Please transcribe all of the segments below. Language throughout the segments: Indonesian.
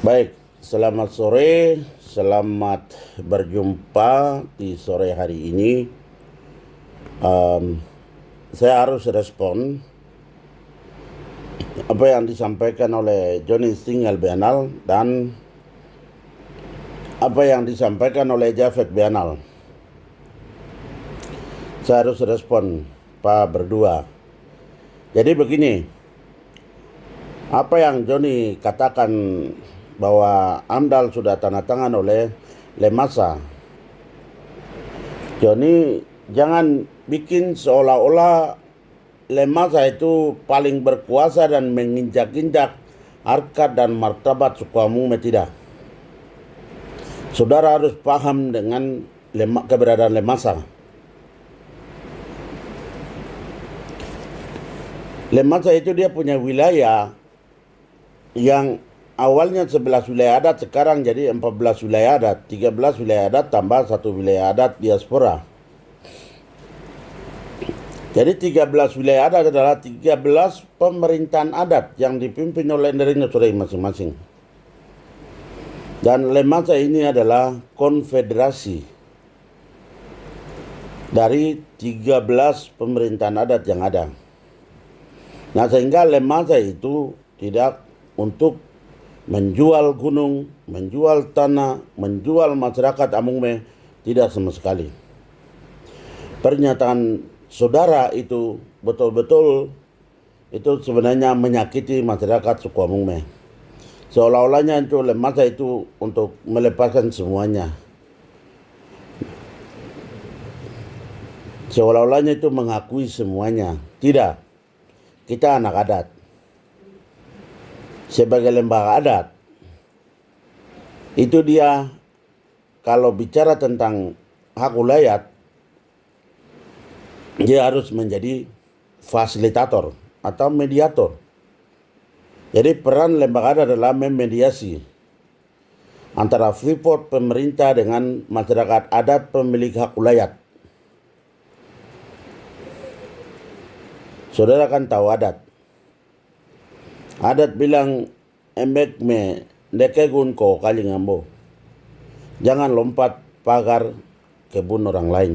Baik, selamat sore, selamat berjumpa di sore hari ini. Saya harus respon apa yang disampaikan oleh Johnny Stingel Bianal dan apa yang disampaikan oleh Jafet Bianal. Saya harus respon Pak berdua. Jadi begini, apa yang Johnny katakan bahwa AMDAL sudah tanda tangan oleh Lemasa. Johnny jangan bikin seolah-olah Lemasa itu paling berkuasa dan menginjak-injak harkat dan martabat Sukuamume, tidak. Saudara harus paham dengan keberadaan Lemasa. Lemasa itu dia punya wilayah yang awalnya 11 wilayah adat, sekarang jadi 14 wilayah adat, 13 wilayah adat tambah 1 wilayah adat diaspora. Jadi 13 wilayah adat adalah 13 pemerintahan adat yang dipimpin oleh saudara masing-masing. Dan Lemasa ini adalah konfederasi dari 13 pemerintahan adat yang ada. Nah, sehingga Lemasa itu tidak untuk menjual gunung, menjual tanah, menjual masyarakat Amungme, tidak sama sekali. Pernyataan saudara itu betul-betul itu sebenarnya menyakiti masyarakat suku Amungme. Seolah-olahnya itu Lemasa itu untuk melepaskan semuanya. Seolah-olahnya itu mengakui semuanya. Tidak. Kita anak adat. Sebagai lembaga adat, itu dia kalau bicara tentang hak ulayat, dia harus menjadi fasilitator atau mediator. Jadi peran lembaga adat adalah memediasi antara Freeport pemerintah dengan masyarakat adat pemilik hak ulayat. Saudara kan tahu adat. Adat bilang emek me dekegun ko kali ngambo. Jangan lompat pagar kebun orang lain.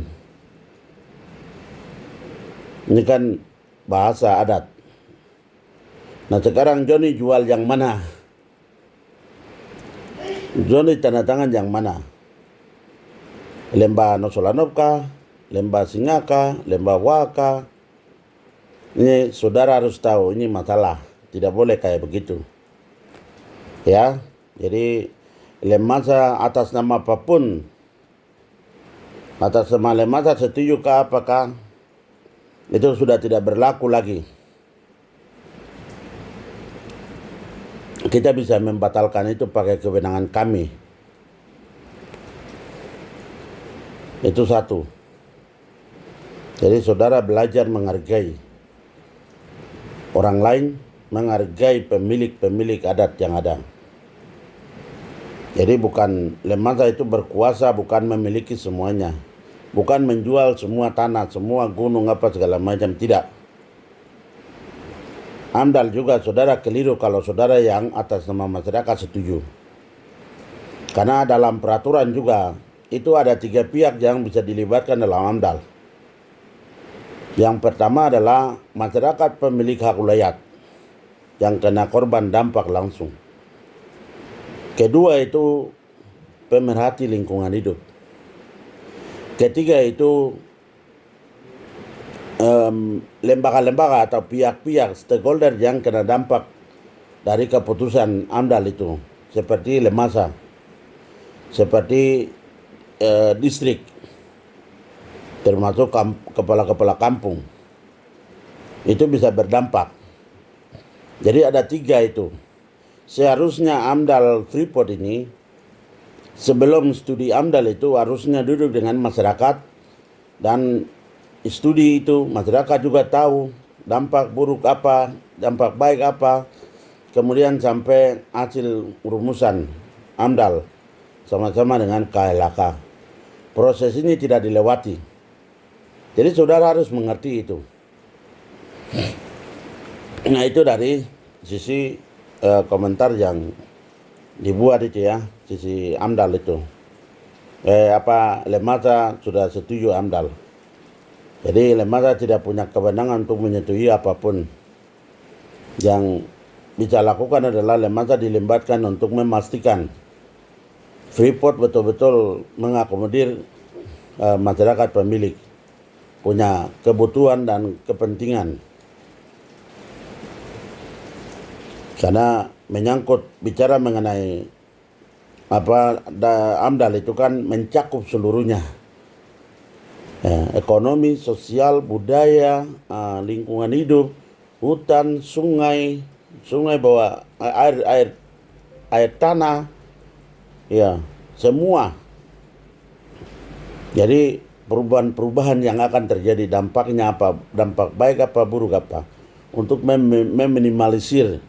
Ini kan bahasa adat. Nah, sekarang Johnny jual yang mana? Johnny tanda tangan yang mana? Lembah Nosolanov kah? Lembah Singaka? Lembah Waka? Ini saudara harus tahu, ini masalah. Tidak boleh kayak begitu. Ya, jadi Lemasa atas nama apapun, atas nama Lemasa setuju ke apakah, itu sudah tidak berlaku lagi. Kita bisa membatalkan itu pakai kewenangan kami. Itu satu. Jadi saudara belajar menghargai orang lain, menghargai pemilik-pemilik adat yang ada. Jadi bukan Lemasa itu berkuasa, bukan memiliki semuanya. Bukan menjual semua tanah, semua gunung apa segala macam, tidak. AMDAL juga saudara keliru kalau saudara yang atas nama masyarakat setuju. Karena dalam peraturan juga itu ada 3 pihak yang bisa dilibatkan dalam AMDAL. Yang pertama adalah masyarakat pemilik hak ulayat yang kena korban dampak langsung. Kedua itu pemerhati lingkungan hidup. Ketiga itu lembaga-lembaga atau pihak-pihak stakeholder yang kena dampak dari keputusan AMDAL itu, seperti Lemasa, seperti distrik, termasuk kepala-kepala kampung. Itu bisa berdampak. Jadi ada 3 itu. Seharusnya AMDAL Freeport ini, sebelum studi AMDAL itu harusnya duduk dengan masyarakat, dan studi itu masyarakat juga tahu dampak buruk apa, dampak baik apa, kemudian sampai hasil rumusan AMDAL sama-sama dengan KLHK. Proses ini tidak dilewati. Jadi saudara harus mengerti itu. Nah, itu dari sisi komentar yang dibuat itu ya, sisi AMDAL itu. Lemhaga sudah setuju AMDAL. Jadi Lemhaga tidak punya kewenangan untuk menyetujui apapun. Yang bisa lakukan adalah Lemhaga dilibatkan untuk memastikan Freeport betul-betul mengakomodir masyarakat pemilik, punya kebutuhan dan kepentingan. Karena menyangkut bicara mengenai AMDAL itu kan mencakup seluruhnya. Ekonomi, sosial, budaya, lingkungan hidup, hutan, sungai bawah air tanah, ya semua. Jadi perubahan-perubahan yang akan terjadi dampaknya apa, dampak baik apa buruk apa, untuk meminimalisir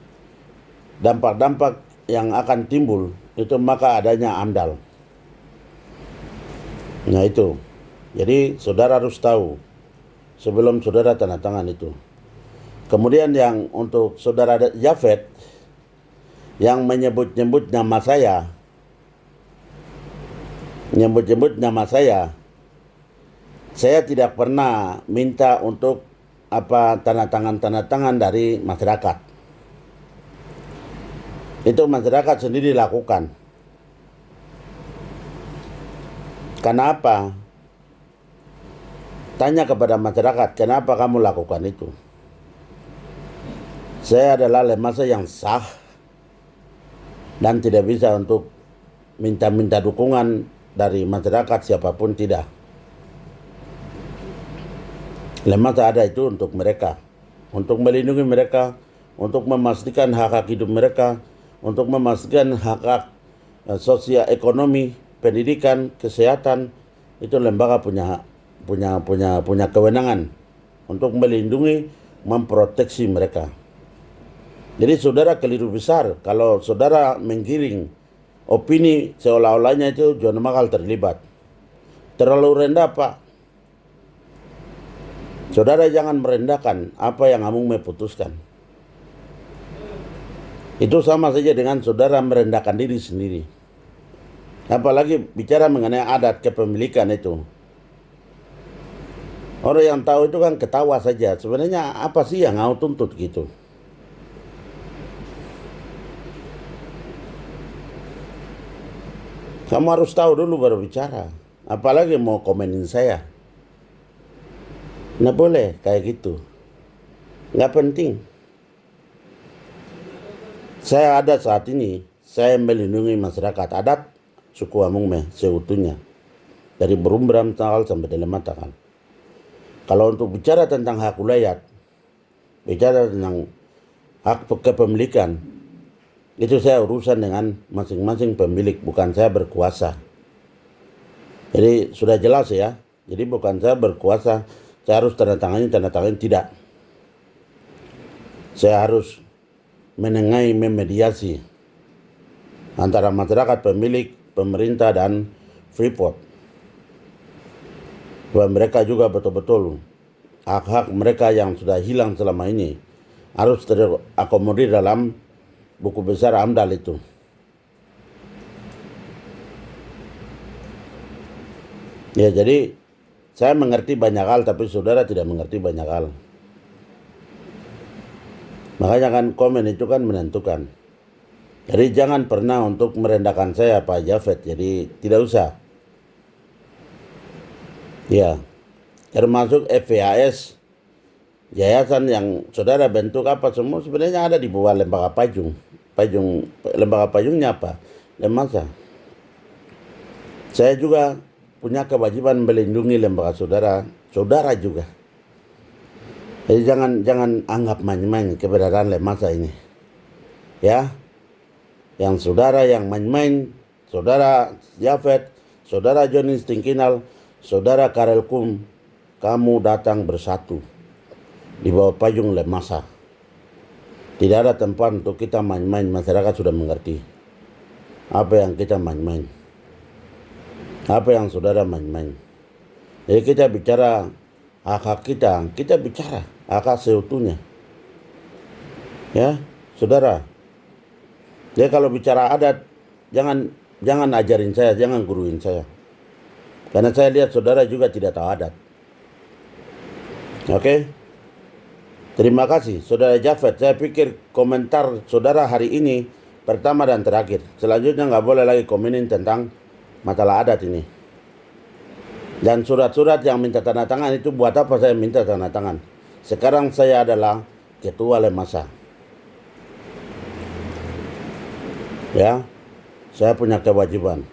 dampak-dampak yang akan timbul, itu maka adanya AMDAL. Nah itu, jadi saudara harus tahu sebelum saudara tanda tangan itu. Kemudian yang untuk saudara Jafet yang menyebut-nyebut nama saya, saya tidak pernah minta untuk tanda tangan dari masyarakat. Itu masyarakat sendiri lakukan. Kenapa? Tanya kepada masyarakat, kenapa kamu lakukan itu? Saya adalah Lemhaga yang sah dan tidak bisa untuk minta dukungan dari masyarakat siapapun, tidak. Lemhaga ada itu untuk mereka, untuk melindungi mereka, untuk memastikan hak hidup mereka, untuk memastikan hak sosial, ekonomi, pendidikan, kesehatan. Itu lembaga punya kewenangan untuk melindungi, memproteksi mereka. Jadi saudara keliru besar kalau saudara menggiring opini seolah-olahnya itu John Makal terlibat. Terlalu rendah, Pak. Saudara jangan merendahkan apa yang kamu memutuskan. Itu sama saja dengan saudara merendahkan diri sendiri. Apalagi bicara mengenai adat kepemilikan itu. Orang yang tahu itu kan ketawa saja. Sebenarnya apa sih yang kamu tuntut gitu? Kamu harus tahu dulu baru bicara. Apalagi mau komenin saya. Nggak boleh kayak gitu. Nggak penting. Saya ada saat ini, saya melindungi masyarakat adat suku Amungme seutuhnya. Dari Berumberam Takal sampai Delematakan. Kalau untuk bicara tentang hak ulayat, bicara tentang hak kepemilikan, itu saya urusan dengan masing-masing pemilik, bukan saya berkuasa. Jadi sudah jelas ya. Jadi bukan saya berkuasa, saya harus tanda tangan, tidak. Saya harus menengahi, memediasi antara masyarakat pemilik, pemerintah, dan Freeport. Bahwa mereka juga betul-betul hak-hak mereka yang sudah hilang selama ini harus terakomodir dalam buku besar AMDAL itu. Ya, jadi saya mengerti banyak hal, tapi saudara tidak mengerti banyak hal. Makanya kan komen itu kan menentukan. Jadi jangan pernah untuk merendahkan saya, Pak Jafet. Jadi tidak usah. Ya, termasuk FVAS, yayasan yang saudara bentuk apa semua sebenarnya ada di bawah lembaga payung. Lembaga payungnya apa? Lemhaga. Saya juga punya kewajiban melindungi lembaga saudara juga. Jadi jangan anggap main-main keberadaan Lemhaga ini. Ya. Yang saudara yang main-main, saudara Jafet, saudara Johnny Stingkinal, saudara Karel Kum, kamu datang bersatu di bawah payung Lemhaga. Tidak ada tempat untuk kita main-main, masyarakat sudah mengerti. Apa yang kita main-main? Apa yang saudara main-main? Jadi kita bicara hak-hak kita bicara hak seutuhnya. Ya, saudara. Jadi kalau bicara adat, jangan ajarin saya, jangan guruin saya. Karena saya lihat saudara juga tidak tahu adat. Oke? Terima kasih saudara Jafet. Saya pikir komentar saudara hari ini pertama dan terakhir. Selanjutnya nggak boleh lagi komenin tentang masalah adat ini. Dan surat-surat yang minta tanda tangan itu buat apa saya minta tanda tangan? Sekarang saya adalah ketua Lemasa. Ya, saya punya kewajiban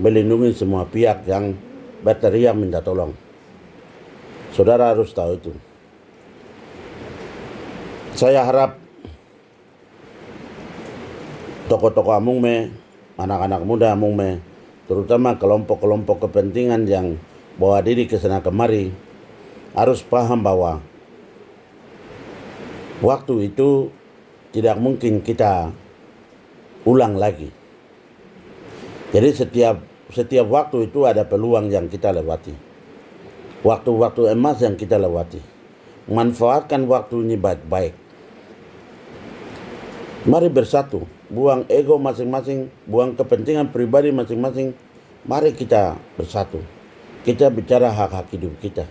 melindungi semua pihak yang berteriak minta tolong. Saudara harus tahu itu. Saya harap tokoh-tokoh Amungme, anak-anak muda Amungme, terutama kelompok-kelompok kepentingan yang bawa diri ke sana kemari, harus paham bahwa waktu itu tidak mungkin kita ulang lagi. Jadi setiap waktu itu ada peluang yang kita lewati. Waktu-waktu emas yang kita lewati. Manfaatkan waktu ini baik-baik. Mari bersatu, buang ego masing-masing, buang kepentingan pribadi masing-masing. Mari kita bersatu. Kita bicara hak-hak hidup kita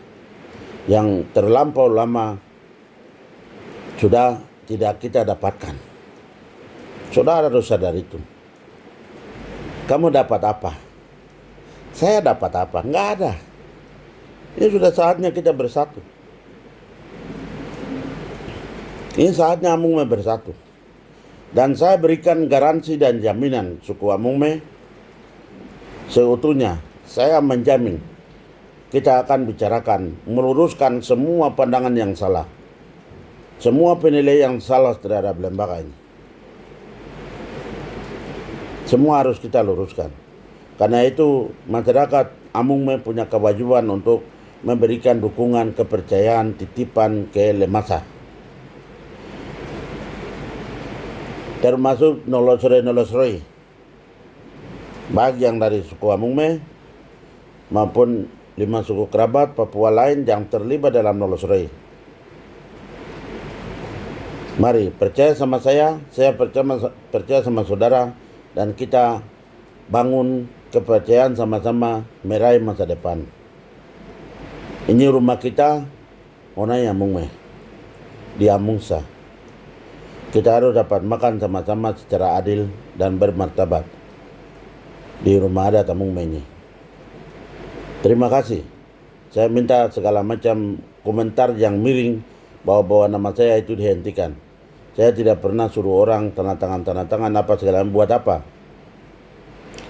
yang terlampau lama sudah tidak kita dapatkan. Saudara harus sadar itu. Kamu dapat apa? Saya dapat apa? Nggak ada. Ini sudah saatnya kita bersatu. Ini saatnya Amungme bersatu. Dan saya berikan garansi dan jaminan suku Amungme seutuhnya. Saya menjamin kita akan bicarakan, meluruskan semua pandangan yang salah. Semua penilaian yang salah terhadap lembaga ini. Semua harus kita luruskan. Karena itu masyarakat Amungme punya kewajiban untuk memberikan dukungan, kepercayaan, titipan ke Lemasa. Termasuk nolosroi. Baik yang dari suku Amungme maupun 5 suku kerabat Papua lain yang terlibat dalam nolosroi. Mari percaya sama saya percaya sama saudara, dan kita bangun kepercayaan sama-sama meraih masa depan. Ini rumah kita, Onai Amungme, di Amungsa. Kita harus dapat makan sama-sama secara adil dan bermartabat di rumah adat Amungme ini. Terima kasih. Saya minta segala macam komentar yang miring bahwa nama saya itu dihentikan. Saya tidak pernah suruh orang tanda tangan apa segala buat apa.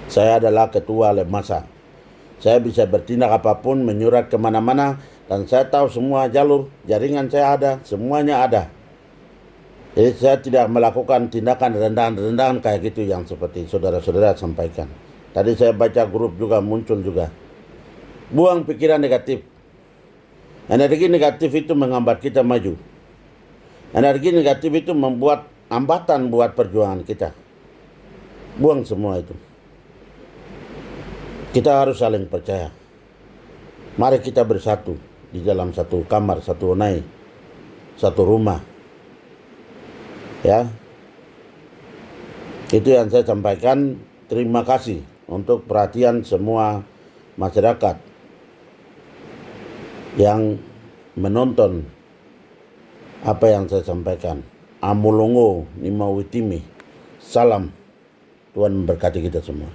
Saya adalah ketua Lemasa. Saya bisa bertindak apapun, menyurat kemana-mana, dan saya tahu semua jalur, jaringan saya ada, semuanya ada. Jadi saya tidak melakukan tindakan rendahan-rendahan kayak gitu yang seperti saudara-saudara sampaikan. Tadi saya baca grup juga muncul juga. Buang pikiran negatif. Energi negatif itu menghambat kita maju. Energi negatif itu membuat hambatan buat perjuangan kita. Buang semua itu. Kita harus saling percaya. Mari kita bersatu di dalam satu kamar, satu onai, satu rumah. Ya. Itu yang saya sampaikan. Terima kasih untuk perhatian semua masyarakat yang menonton apa yang saya sampaikan. Amulongo Nimawitimi. Salam. Tuhan memberkati kita semua.